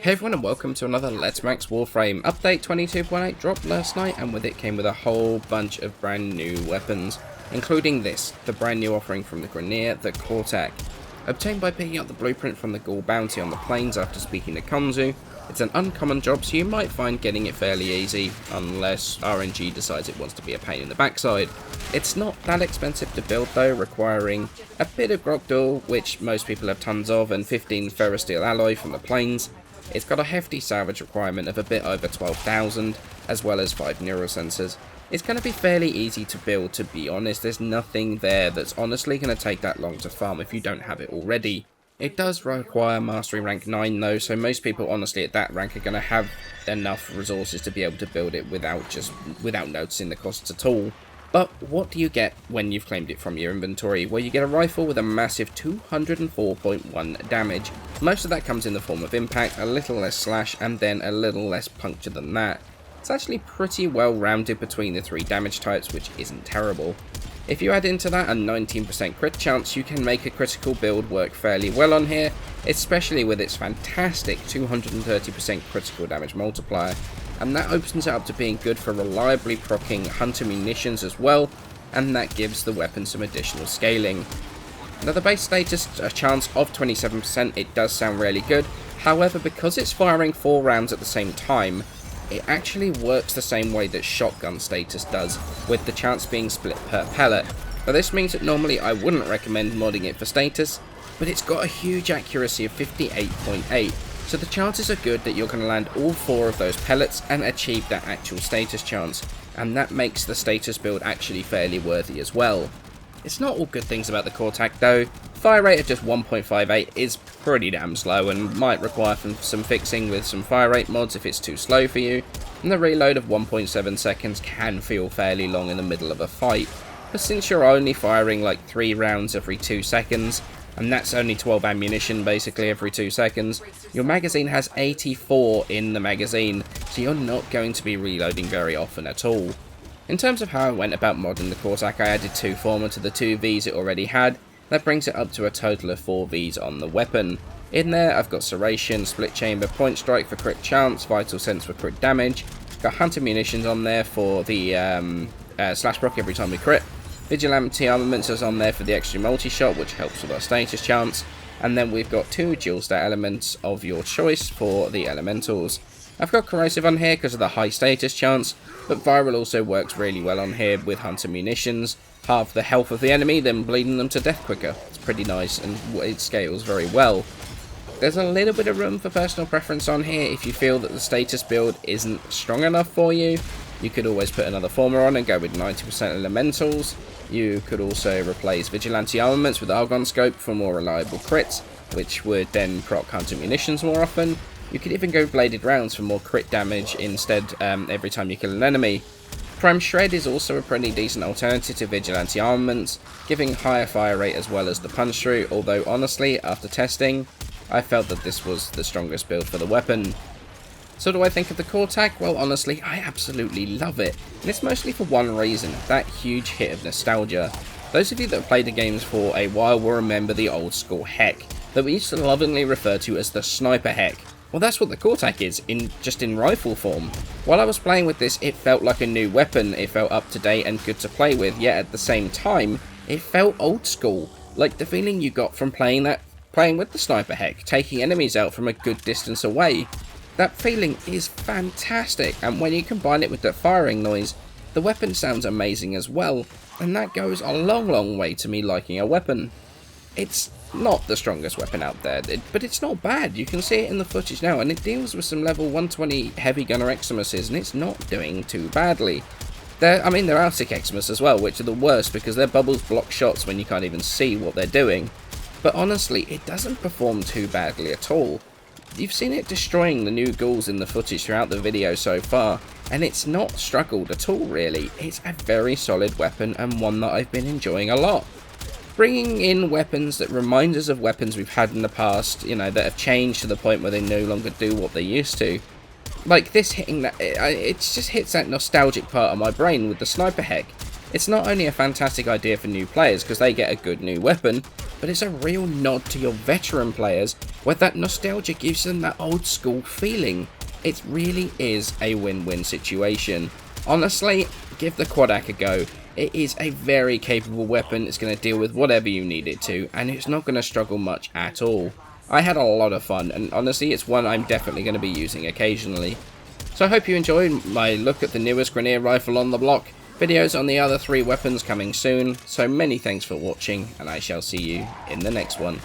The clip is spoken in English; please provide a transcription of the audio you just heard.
Hey everyone and welcome to another Let's Max Warframe. Update 22.8 dropped last night and with it came with a whole bunch of brand new weapons, including this, the brand new offering from the Grineer, the Quartakk. Obtained by picking up the blueprint from the Ghoul bounty on the plains after speaking to Konzu. It's an uncommon job, so you might find getting it fairly easy, unless RNG decides it wants to be a pain in the backside. It's not that expensive to build though, requiring a bit of Gextroll, which most people have tons of, and 15 ferrosteel alloy from the plains. It's got a hefty salvage requirement of a bit over 12,000, as well as 5 neural sensors. It's going to be fairly easy to build, to be honest. There's nothing there that's honestly going to take that long to farm if you don't have it already. It does require mastery rank 9 though, so most people honestly at that rank are going to have enough resources to be able to build it without noticing the costs at all. But what do you get when you've claimed it from your inventory? Well, you get a rifle with a massive 204.1 damage. Most of that comes in the form of impact, a little less slash, and then a little less puncture than that. It's actually pretty well rounded between the 3 damage types, which isn't terrible. If you add into that a 19% crit chance, you can make a critical build work fairly well on here, especially with its fantastic 230% critical damage multiplier. And that opens it up to being good for reliably proccing hunter munitions as well, and that gives the weapon some additional scaling. Now the base status, a chance of 27%, it does sound really good. However, because it's firing 4 rounds at the same time, it actually works the same way that shotgun status does, with the chance being split per pellet. Now this means that normally I wouldn't recommend modding it for status, but it's got a huge accuracy of 58.8, so the chances are good that you're going to land all 4 of those pellets and achieve that actual status chance, and that makes the status build actually fairly worthy as well. It's not all good things about the Quartakk though. Fire rate of just 1.58 is pretty damn slow and might require some fixing with some fire rate mods if it's too slow for you, and the reload of 1.7 seconds can feel fairly long in the middle of a fight, but since you're only firing like 3 rounds every 2 seconds, and that's only 12 ammunition basically every 2 seconds, your magazine has 84 in the magazine, so you're not going to be reloading very often at all. In terms of how I went about modding the Quartakk, I added 2 former to the 2 Vs it already had. That brings it up to a total of 4 Vs on the weapon. In there I've got Serration, Split Chamber, Point Strike for crit chance, Vital Sense for crit damage, got Hunter Munitions on there for the slash proc every time we crit, Vigilante Armaments is on there for the extra multi-shot, which helps with our status chance, and then we've got 2 dual stat elements of your choice for the elementals. I've got Corrosive on here because of the high status chance, but Viral also works really well on here with Hunter Munitions. Half the health of the enemy, then bleeding them to death quicker. It's pretty nice and it scales very well. There's a little bit of room for personal preference on here. If you feel that the status build isn't strong enough for you, you could always put another former on and go with 90% elementals. You could also replace Vigilante Armaments with Argon Scope for more reliable crits, which would then proc Hunter Munitions more often. You could even go Bladed Rounds for more crit damage instead every time you kill an enemy. Prime Shred is also a pretty decent alternative to Vigilante Armaments, giving higher fire rate as well as the punch through, although honestly, after testing, I felt that this was the strongest build for the weapon. So do I think of the Quartakk? Well, honestly, I absolutely love it, and it's mostly for one reason, that huge hit of nostalgia. Those of you that have played the games for a while will remember the old school heck, that we used to lovingly refer to as the sniper heck. Well, that's what the Quartakk is, just in rifle form. While I was playing with this, it felt like a new weapon, it felt up to date and good to play with, yet at the same time, it felt old school, like the feeling you got from playing with the sniper heck, taking enemies out from a good distance away. That feeling is fantastic, and when you combine it with the firing noise, the weapon sounds amazing as well, and that goes a long way to me liking a weapon. It's not the strongest weapon out there, but it's not bad. You can see it in the footage now, and it deals with some level 120 heavy gunner Eximuses, and it's not doing too badly. There are Arctic Eximus as well, which are the worst because their bubbles block shots when you can't even see what they're doing. But honestly, it doesn't perform too badly at all. You've seen it destroying the new ghouls in the footage throughout the video so far, and it's not struggled at all really. It's a very solid weapon and one that I've been enjoying a lot. Bringing in weapons that remind us of weapons we've had in the past, you know, that have changed to the point where they no longer do what they used to. Like this hitting that, it just hits that nostalgic part of my brain with the sniper heck. It's not only a fantastic idea for new players because they get a good new weapon, but it's a real nod to your veteran players where that nostalgia gives them that old school feeling. It really is a win-win situation. Honestly, give the Quartakk a go. It is a very capable weapon, it's going to deal with whatever you need it to, and it's not going to struggle much at all. I had a lot of fun, and honestly it's one I'm definitely going to be using occasionally. So I hope you enjoyed my look at the newest Grineer rifle on the block. Videos on the other 3 weapons coming soon, so many thanks for watching, and I shall see you in the next one.